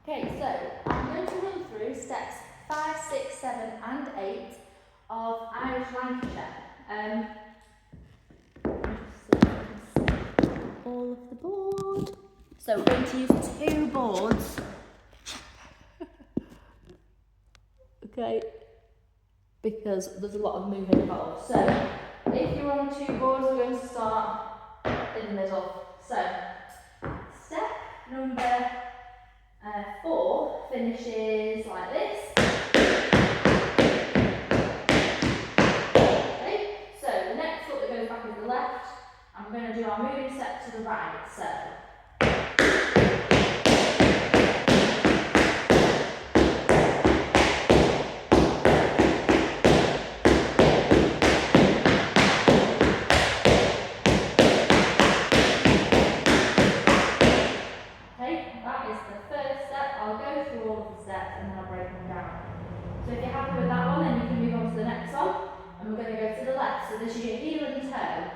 Okay, so I'm going to run through steps 5, 6, 7 and 8 of Irish Lancashire. All of the board. So we're going to use 2 boards. Okay, because there's a lot of moving involved. So if you're on 2 boards, we're going to start in the middle. So step number 4 finishes like this. Okay, so the next foot that goes back is the left. I'm going to do our moving step to the right. So that is the first step. I'll go through all of the steps and then I'll break them down. So if you're happy with that one, then you can move on to the next one. And we're going to go to the left. So this is your heel and toe.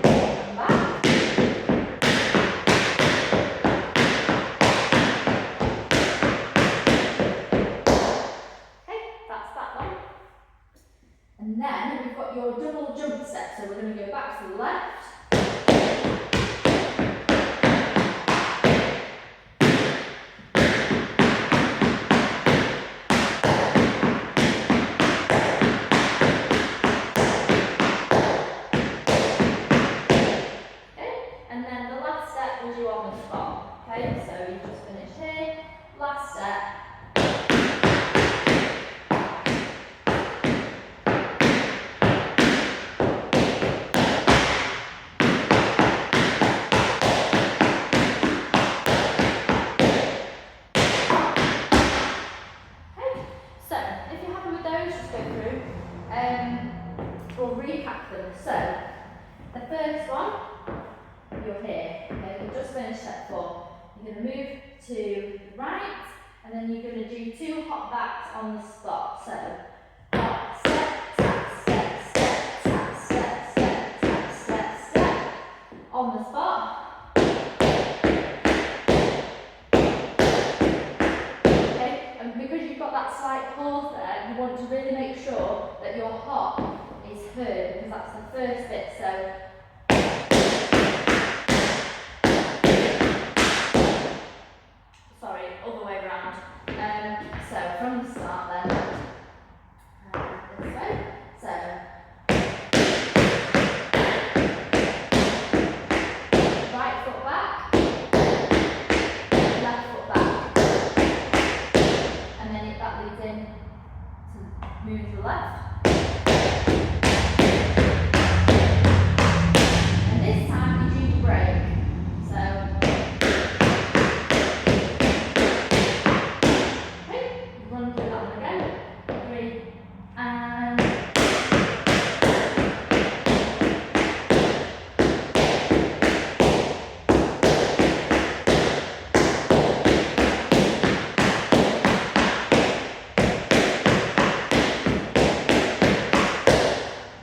And back. Okay, that's that one. And then we've got your double jump step. So we're going to go back to the left. And then the last step we'll do on the spot. Okay, so you've just finished here. Last step. We'll recap them. So, the first one, you're here. Okay, you've just finished step 4. You're going to move to the right, and then you're going to do 2 hop backs on the spot. So, hop, step, tap, step, step, tap, step, step, tap, step, step. On the spot. Okay, and because you've got that slight pause there, you want to really make sure that your hop is heard, because that's the first bit. So sorry, other way around. So from the start then, this way. So right foot back, left foot back, and then that leads in to move to the left. This time you do the break. So, okay, run through that one again. 3 and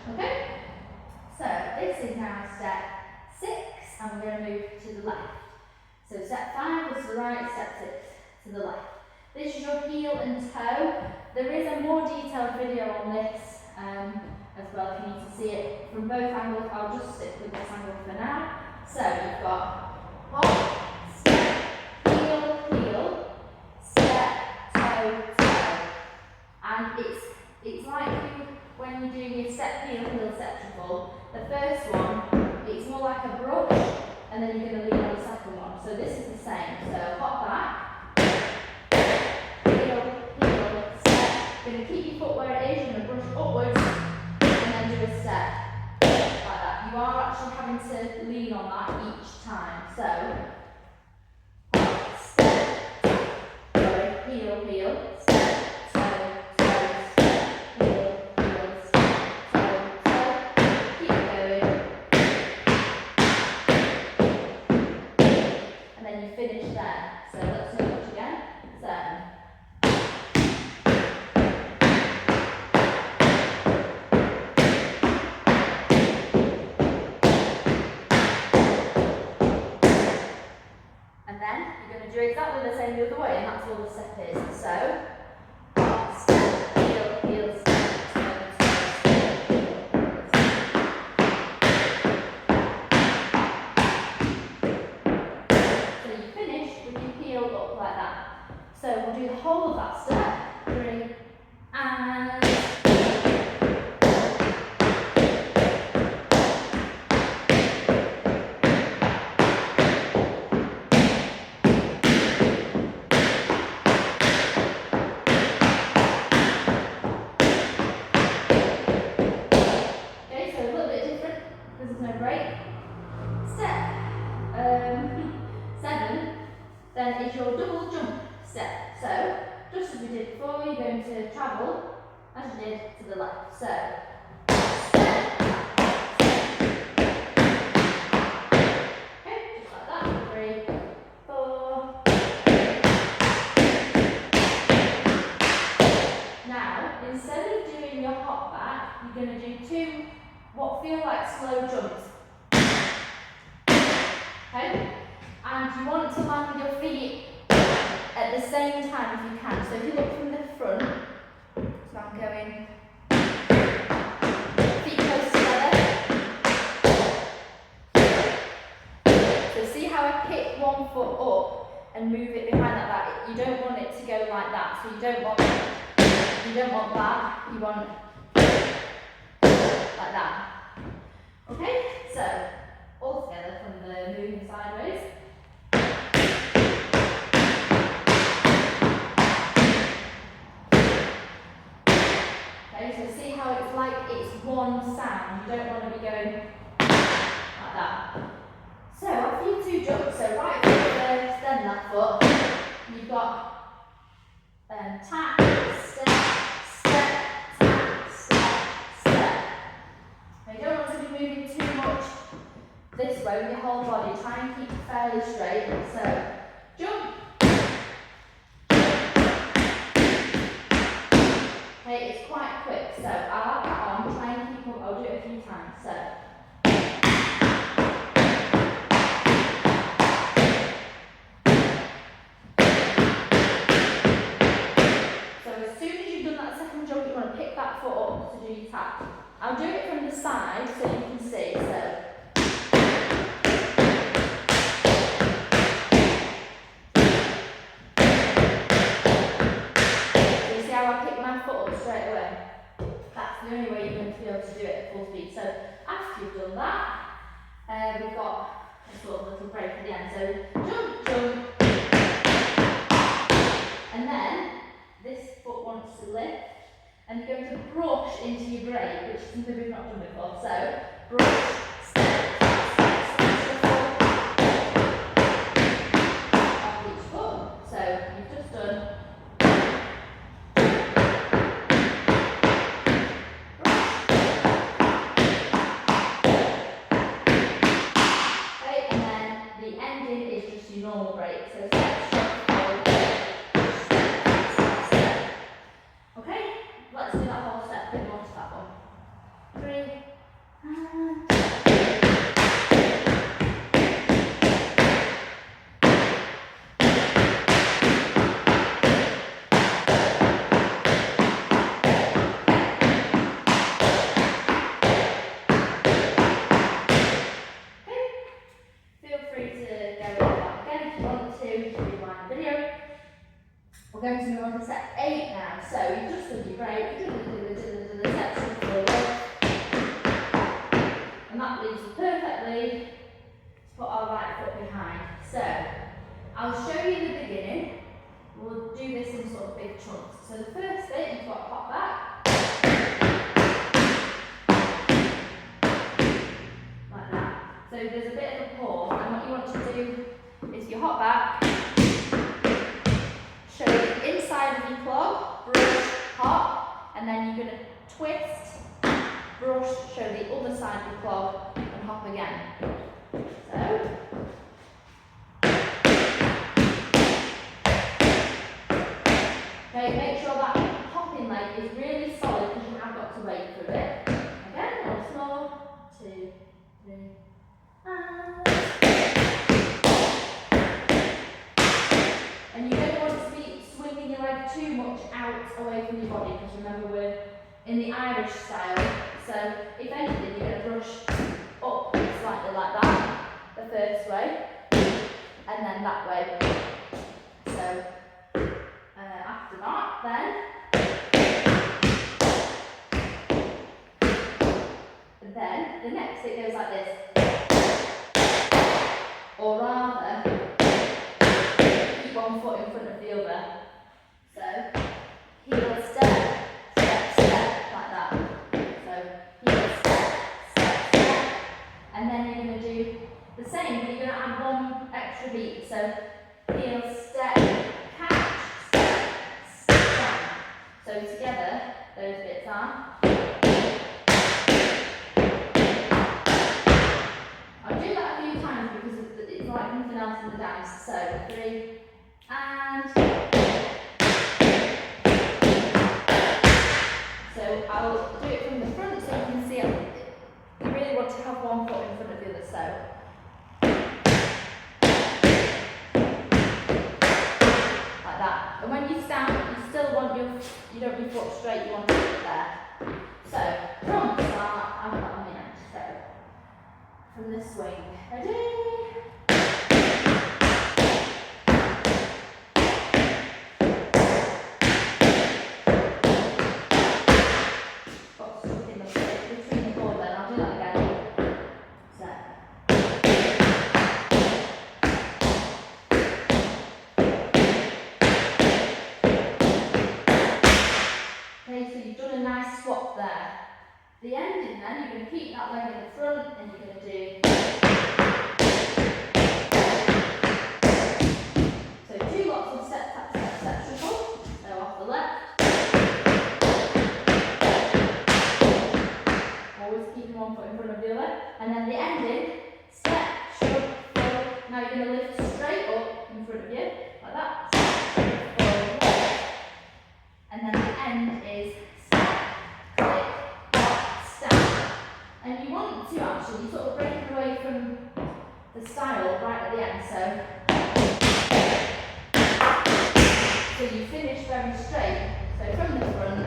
okay. So this is now step 6, and we're going to move to the left. So step 5 was to the right, step 6 to the left. This is your heel and toe. There is a more detailed video on this as well if you need to see it from both angles. I'll just stick with this angle for now. So you've got hop, step, heel, heel, step, toe, toe. And it's like when you do your step, heel, heel, step, triple. The first one, it's more like a brush, and then you're going to lean on the second one. So this is the same. So hop back, heel, heel, step. You're going to keep your foot where it is, you're going to brush upwards, and then do a step. Like that. You are actually having to lean on that each time. So, hop, step, sorry, heel, heel, step, toe, toe, step, heel, heel, step, toe, toe. Keep going. And then you finish there. So let's do it again. So do exactly the same the other way, and that's all the step is. So, hop, step, heel, heel, step, turn, turn, step, heel, heel, step. So you finish with your heel up like that. So we'll do the whole of that step. 3, and then is your double jump step. So, just as we did before, you're going to travel as you did to the left. So, step, okay, just like that. 3, 4. Now, instead of doing your hop back, you're going to do 2 what feel like slow jumps. Okay? And you want to land with your feet at the same time if you can. So if you look from the front, so I'm going feet close together. So see how I pick one foot up and move it behind like that. You don't want it to go like that. So you don't want that. You want like that. Okay? So all together from the moving sideways. Okay, so see how it's like it's one sound. You don't want to be going like that. So after your 2 jumps, so right foot first, then left foot, you've got tap, step, step, tap, step, step. Now you don't want to be moving too much this way with your whole body. Try and keep it fairly straight. So jump. Okay, it's quite quick, so I'll add that on, try and keep up, I'll do it a few times. So as soon as you've done that second jump, you want to pick that foot up to do your tap. I'll do it from the side so you can see. So straight away. That's the only way you're going to be able to do it at full speed. So after you've done that, we've got a sort of little break at the end. So jump, jump, and then this foot wants to lift, and you're going to brush into your break, which is something we've not done before. So brush, step, step, step, off each foot. So you've just done. Normal break. So step, step, forward, step, step, step. Okay, let's do that whole step, a bit more to that one. 3, and we're going to move on to step 8 now. So you've just done your break, steps forward, and that leaves you perfectly to put our right foot behind. So I'll show you the beginning. We'll do this in sort of big chunks. So the first bit, you've got hop back, like that. So there's a bit of a pause, and what you want to do is you hop back. Show the inside of your clog, brush, hop, and then you're going to twist, brush, show the other side of your clog, and hop again. So, okay, make sure that hopping leg is really solid because you have got to wait for it. Again, once more, 2, 3, and away from your body, because remember we're in the Irish style. So if anything, you're going to brush up slightly like that, the first way, and then that way. So after that, then the next it goes like this, or rather, keep one foot in front of the other. So heel step, step, step, like that. So heel step, step, step, and then you're going to do the same, but you're going to add one extra beat. So heel step, catch, step, step. So together, those bits are. I'll do that a few times because it's like nothing else in the dance. So 3 and. So I'll do it from the front so you can see it. You really want to have one foot in front of the other. So. Like that. And when you stand, you still want you don't want your foot straight, you want it there. So from the start, I've got on the end. So from this swing. Ready? Got stuck in between the board then, I'll do that again. So. Okay, so you've done a nice swap there. The ending then, you're going to keep that leg in the front and you're going to do. So 2 lots of step, tap, step, step, shuffle. So off the left. Always keeping one foot in front of the other. And then the ending, step, shuffle. Now you're going to lift straight up in front of you, like that. Step, shuffle, and then the end is step, click, step. And you want to actually sort of break away from the style right at the end. So you finish very straight. So from the front,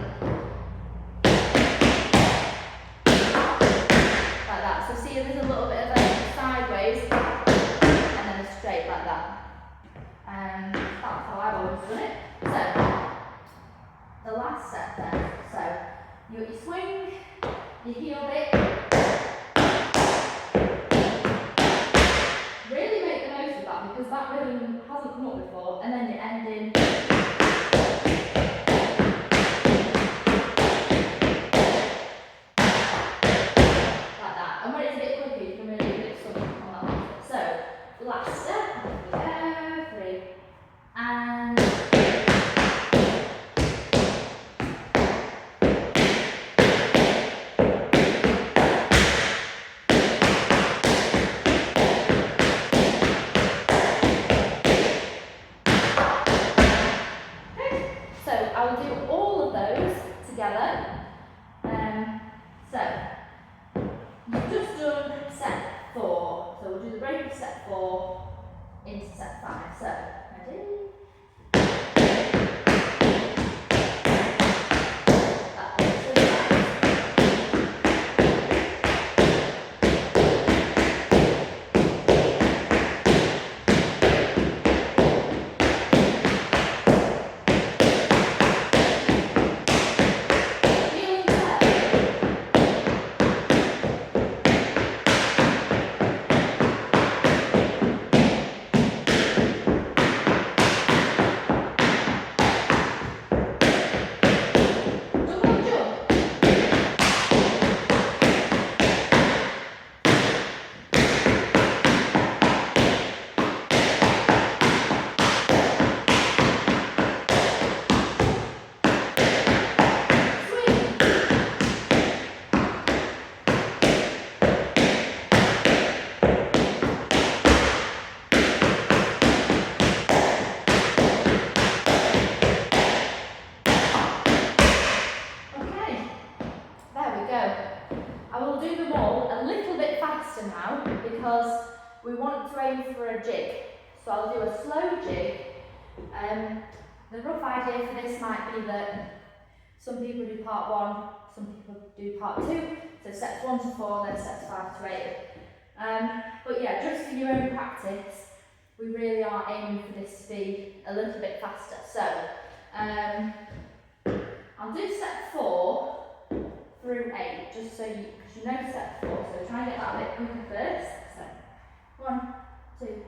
like that. So see, there's a little bit of a sideways and then a straight like that. And that's how I've always done it. So the last step then. So you got your swing, your heel bit. Really make the most of that because that rhythm hasn't come up before. And then you're ending. Like that. And when it's a bit quicker, you can really do a bit of something on that one. So last step. Here we go. 3 and. I will do all of those together. So you've just done set 4. So we'll do the break of set 4 into set 5. So ready? Because we want to aim for a jig. So I'll do a slow jig. The rough idea for this might be that Some people do part 1, some people do part 2. So steps 1 to 4, then steps 5 to 8. But yeah, just for your own practice, we really are aiming for this to be a little bit faster. So I'll do step 4 through 8, just so because you know step 4. So try and get that a bit quicker first. So 1, 2,